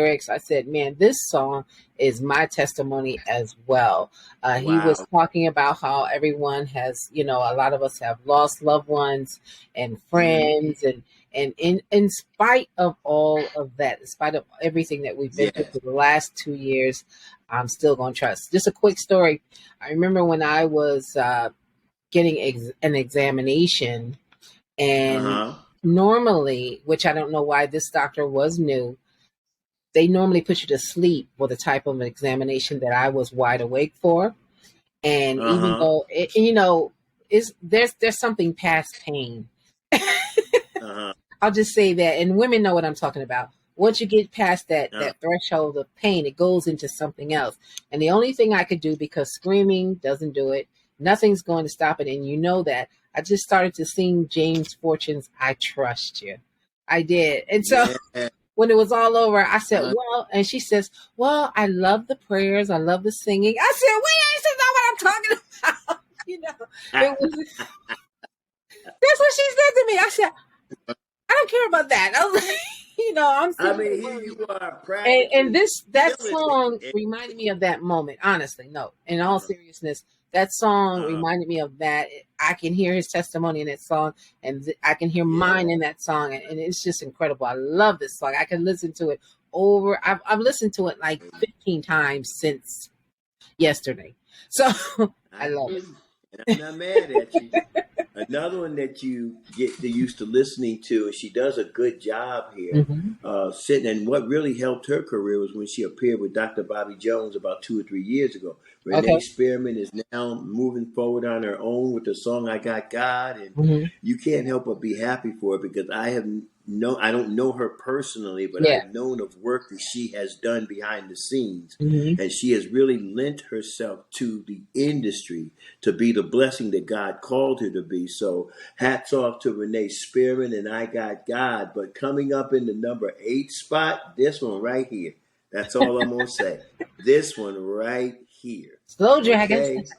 lyrics. I said, man, this song is my testimony as well. He was Wow. talking about how everyone has, a lot of us have lost loved ones and friends, and in spite of all of that, in spite of everything that we've been through Yes. for the last 2 years, I'm still going to trust. Just a quick story. I remember when I was getting an examination, and Uh-huh. normally, which I don't know why this doctor was new, they normally put you to sleep for the type of examination that I was wide awake for. And even Uh-huh. though there's something past pain. Uh-huh. I'll just say that, and women know what I'm talking about. Once you get past Uh, that threshold of pain, it goes into something else. And the only thing I could do, because screaming doesn't do it, nothing's going to stop it. And you know that. I just started to sing James Fortune's "I Trust You." I did. And so yeah. when it was all over, I said, Uh, well, and she says, well, I love the prayers. I love the singing. I said, wait, this is not what I'm talking about. It was, that's what she said to me. I said, I don't care about that. I was like, I'm I singing mean, the here words. you are And practically that killing song it. reminded me of that moment. Honestly, no, in all Uh-huh. seriousness, that song Uh-huh. reminded me of that. I can hear his testimony in that song, and I can hear Yeah. mine in that song, and it's just incredible. I love this song. I can listen to it over. I've listened to it like 15 times since yesterday, so I I love hear it. you. And I'm not mad at you. Another one that you get used to listening to, and she does a good job here, Hmm. sitting. And what really helped her career was when she appeared with Dr. Bobby Jones about 2 or 3 years ago. Renee Okay. Spearman is now moving forward on her own with the song "I Got God," and Hmm. you can't help but be happy for her because I don't know her personally, but Yeah. I've known of work that she has done behind the scenes, Hmm. and she has really lent herself to the industry to be the blessing that God called her to be. So hats off to Renee Spearman and "I Got God." But coming up in the number 8 spot, this one right here. That's all I'm going to say. This one right here. Slow dragons.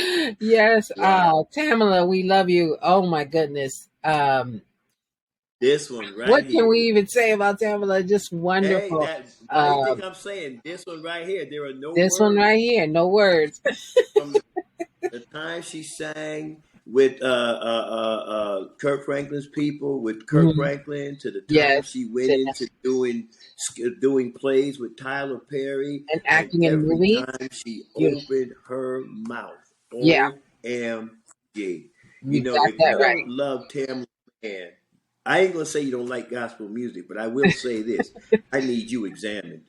Okay? Yes. Wow. Tamala, we love you. Oh my goodness. This one right What can here. we even say about Tamala? Just Hey, wonderful. why do you think I'm saying this one right here? There are no This one words right here, no words. from the time she sang with Kirk Franklin's people, with Kirk Mhm. Franklin, to the time Yes, she went into yes. doing plays with Tyler Perry, And and acting in every movies. time she Beautiful. opened her mouth, Yeah, OMG. You you know, got if you that don't right. love Tamla Mann, I ain't gonna say you don't like gospel music, but I will say this: I need you examined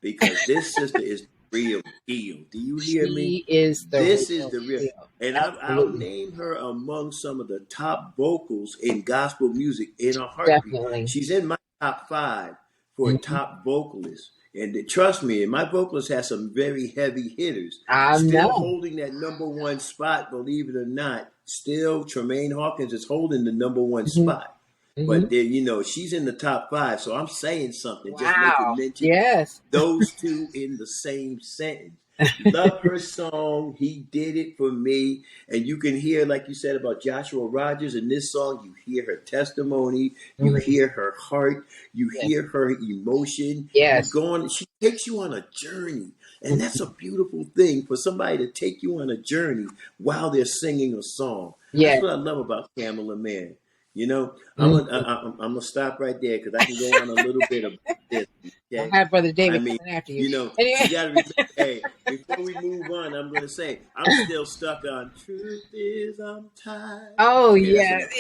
because this sister is the real deal. Do you hear me? She is the This is real the real, deal. and I'll Absolutely. name her among some of the top vocals in gospel music in a heartbeat. Definitely. She's in my top 5 for a Mhm. top vocalist. And trust me, my vocalist has some very heavy hitters. I Still know. holding that number 1 spot, believe it or not. Still, Tremaine Hawkins is holding the number 1 Hmm. spot. Hmm. But then, she's in the top 5. So I'm saying something, just making Wow. mention Yes. those two in the same sentence. Love her song. He did it for me. And you can hear, like you said about Joshua Rogers in this song, you hear her testimony, you Mhm. hear her heart, you Yes. hear her emotion. Yes. She takes you on a journey. And that's a Mhm. beautiful thing for somebody to take you on a journey while they're singing a song. That's Yes. what I love about Pamela Mann. I'm gonna Mhm. I'm gonna stop right there because I can go on a little bit about this. I Okay, have Brother I David mean, coming after you. you Anyway. got to remember. Hey, before we move on, I'm gonna say I'm still stuck on "Truth Is I'm Tired." Oh Okay, that's yeah, enough.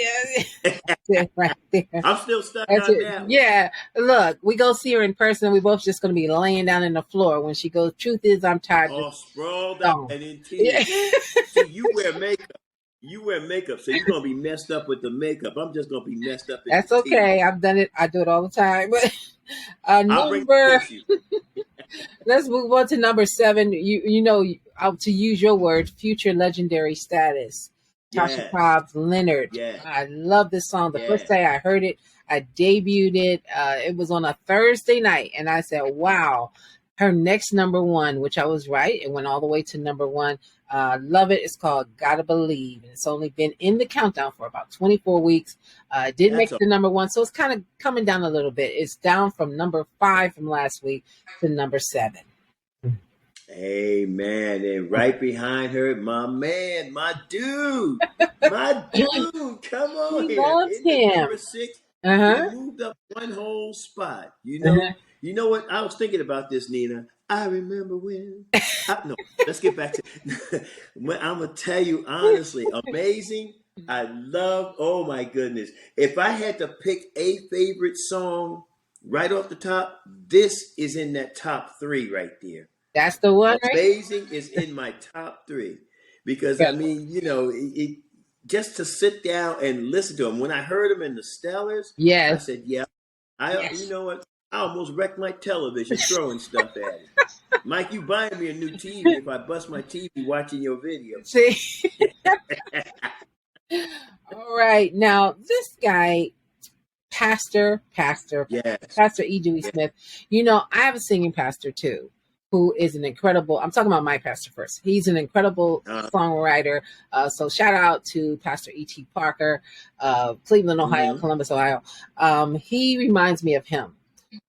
yeah. That's it right there. I'm still stuck That's on it. that one. Yeah. Look, we go see her in person. We both just gonna be laying down in the floor when she goes. Truth is, I'm tired. Just All sprawled out gone. and in Yeah. tears. See, you wear makeup. You wear makeup, so you're gonna be messed up with the makeup. I'm just gonna be messed up in the That's okay. tears. I've done it. I do it all the time. But I'll bring number. the tissue. Let's move on to number 7. To use your word, future legendary status. Tasha Yes, Cobbs, Leonard. yes, I love this song. The first yes. day I heard it, I debuted it. It was on a Thursday night, and I said, "Wow." Her next number 1, which I was right, it went all the way to number 1. Love it. It's called Gotta Believe. And it's only been in the countdown for about 24 weeks. It did make That's it to number one, so it's kind of coming down a little bit. It's down from number 5 from last week to number 7. Amen. And right behind her, my man, my dude, come on He here. loves In the him. number 6, he Uh-huh. moved up one whole spot. Uh-huh. You know what? I was thinking about this, Nina. I remember when. No, let's get back to. I'm gonna tell you honestly, amazing. I love. Oh my goodness! If I had to pick a favorite song right off the top, this is in that top 3 right there. That's the one, right? Amazing is in my top 3 because I Yeah. mean, just to sit down and listen to him. When I heard him in the Stellars, I Yes. said, "Yeah, you Yes. know what? I almost wrecked my television throwing stuff at it." Mike, you buying me a new TV if I bust my TV watching your video. See? All right. Now, this guy, Pastor Yes. E. Dewey Yes. Smith. I have a singing pastor too, who is an incredible. I'm talking about my pastor first. He's an incredible songwriter. So shout out to Pastor E.T. Parker, Cleveland, Ohio, Mm-hmm. Columbus, Ohio. He reminds me of him.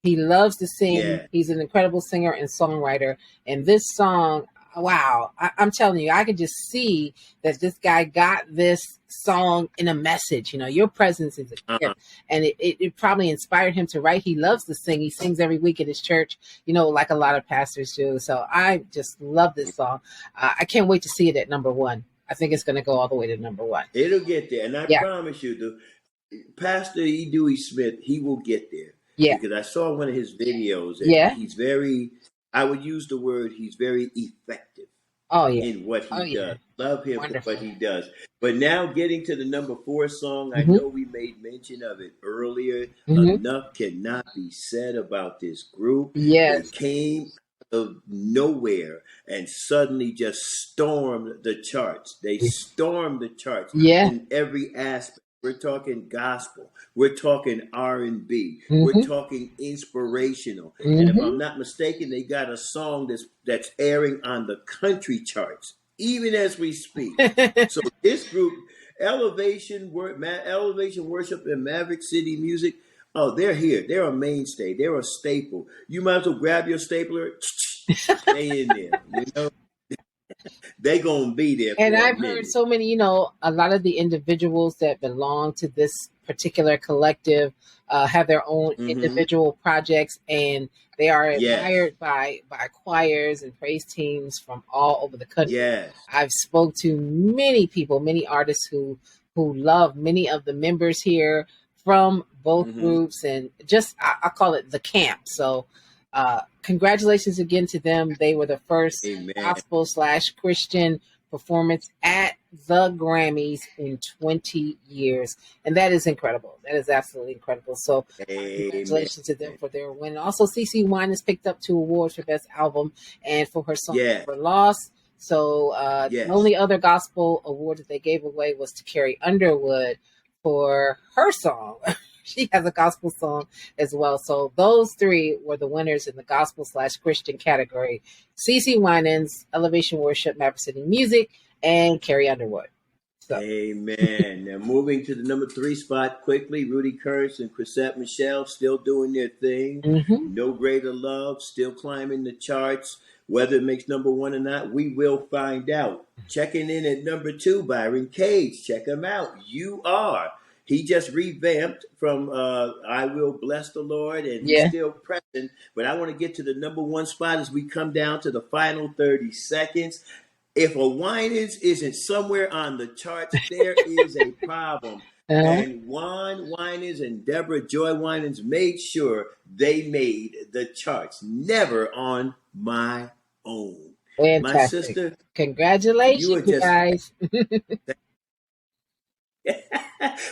He loves to sing. Yeah. He's an incredible singer and songwriter. And this song, wow, I'm telling you, I can just see that this guy got this song in a message. Your presence is a gift. And it probably inspired him to write. He loves to sing. He sings every week at his church, like a lot of pastors do. So I just love this song. I can't wait to see it at number 1. I think it's going to go all the way to number 1. It'll get there. And I promise you, Pastor E. Dewey Smith, he will get there. Yeah. Because I saw one of his videos and he's very, I would use the word, he's very effective in what he does. Love him for what he does. But now getting to the number 4 song, I know we made mention of it earlier. Enough cannot be said about this group. Yes. They came out of nowhere and suddenly just stormed the charts. They stormed the charts in every aspect. We're talking gospel. We're talking R&B. We're talking inspirational. And if I'm not mistaken, they got a song that's airing on the country charts, even as we speak. So this group, Elevation Worship and Maverick City Music, they're here. They're a mainstay. They're a staple. You might as well grab your stapler, stay in there. They gonna be there. And I've heard so many, a lot of the individuals that belong to this particular collective have their own individual projects, and they are admired by choirs and praise teams from all over the country. Yes. I've spoke to many people, many artists who love many of the members here from both groups, and just I call it the camp. So congratulations again to them. They were the first gospel/Christian performance at the Grammys in 20 years. And that is incredible. That is absolutely incredible. So congratulations to them for their win. Also, CeCe Winans picked up 2 awards for Best Album and for her song For Lost. So the only other gospel award that they gave away was to Carrie Underwood for her song. She has a gospel song as well. So those 3 were the winners in the gospel/Christian category. CeCe Winans, Elevation Worship, Maverick City Music, and Carrie Underwood. So. Amen. Now moving to the number 3 spot quickly, Rudy Curtis and Chrisette Michelle still doing their thing. No Greater Love, still climbing the charts. Whether it makes number 1 or not, we will find out. Checking in at number 2, Byron Cage. Check him out. You Are. He just revamped from I Will Bless the Lord, and he's still present. But I want to get to the number 1 spot as we come down to the final 30 seconds. If a Winans isn't somewhere on the charts, there is a problem. And Juan Winans and Deborah Joy Winans made sure they made the charts. Never on my own. Fantastic. My sister. Congratulations, you guys.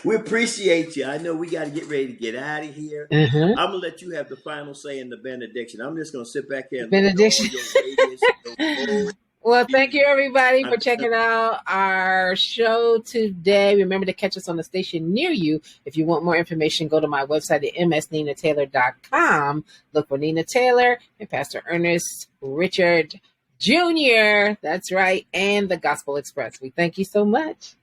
We appreciate you. I know we got to get ready to get out of here. I'm going to let you have the final say in the benediction. I'm just going to sit back here and benediction. Your well, thank you, everybody, for checking out our show today. Remember to catch us on the station near you. If you want more information, go to my website at msninataylor.com. Look for Nina Taylor and Pastor Ernest Richard Junior. That's right. And the Gospel Express. We thank you so much.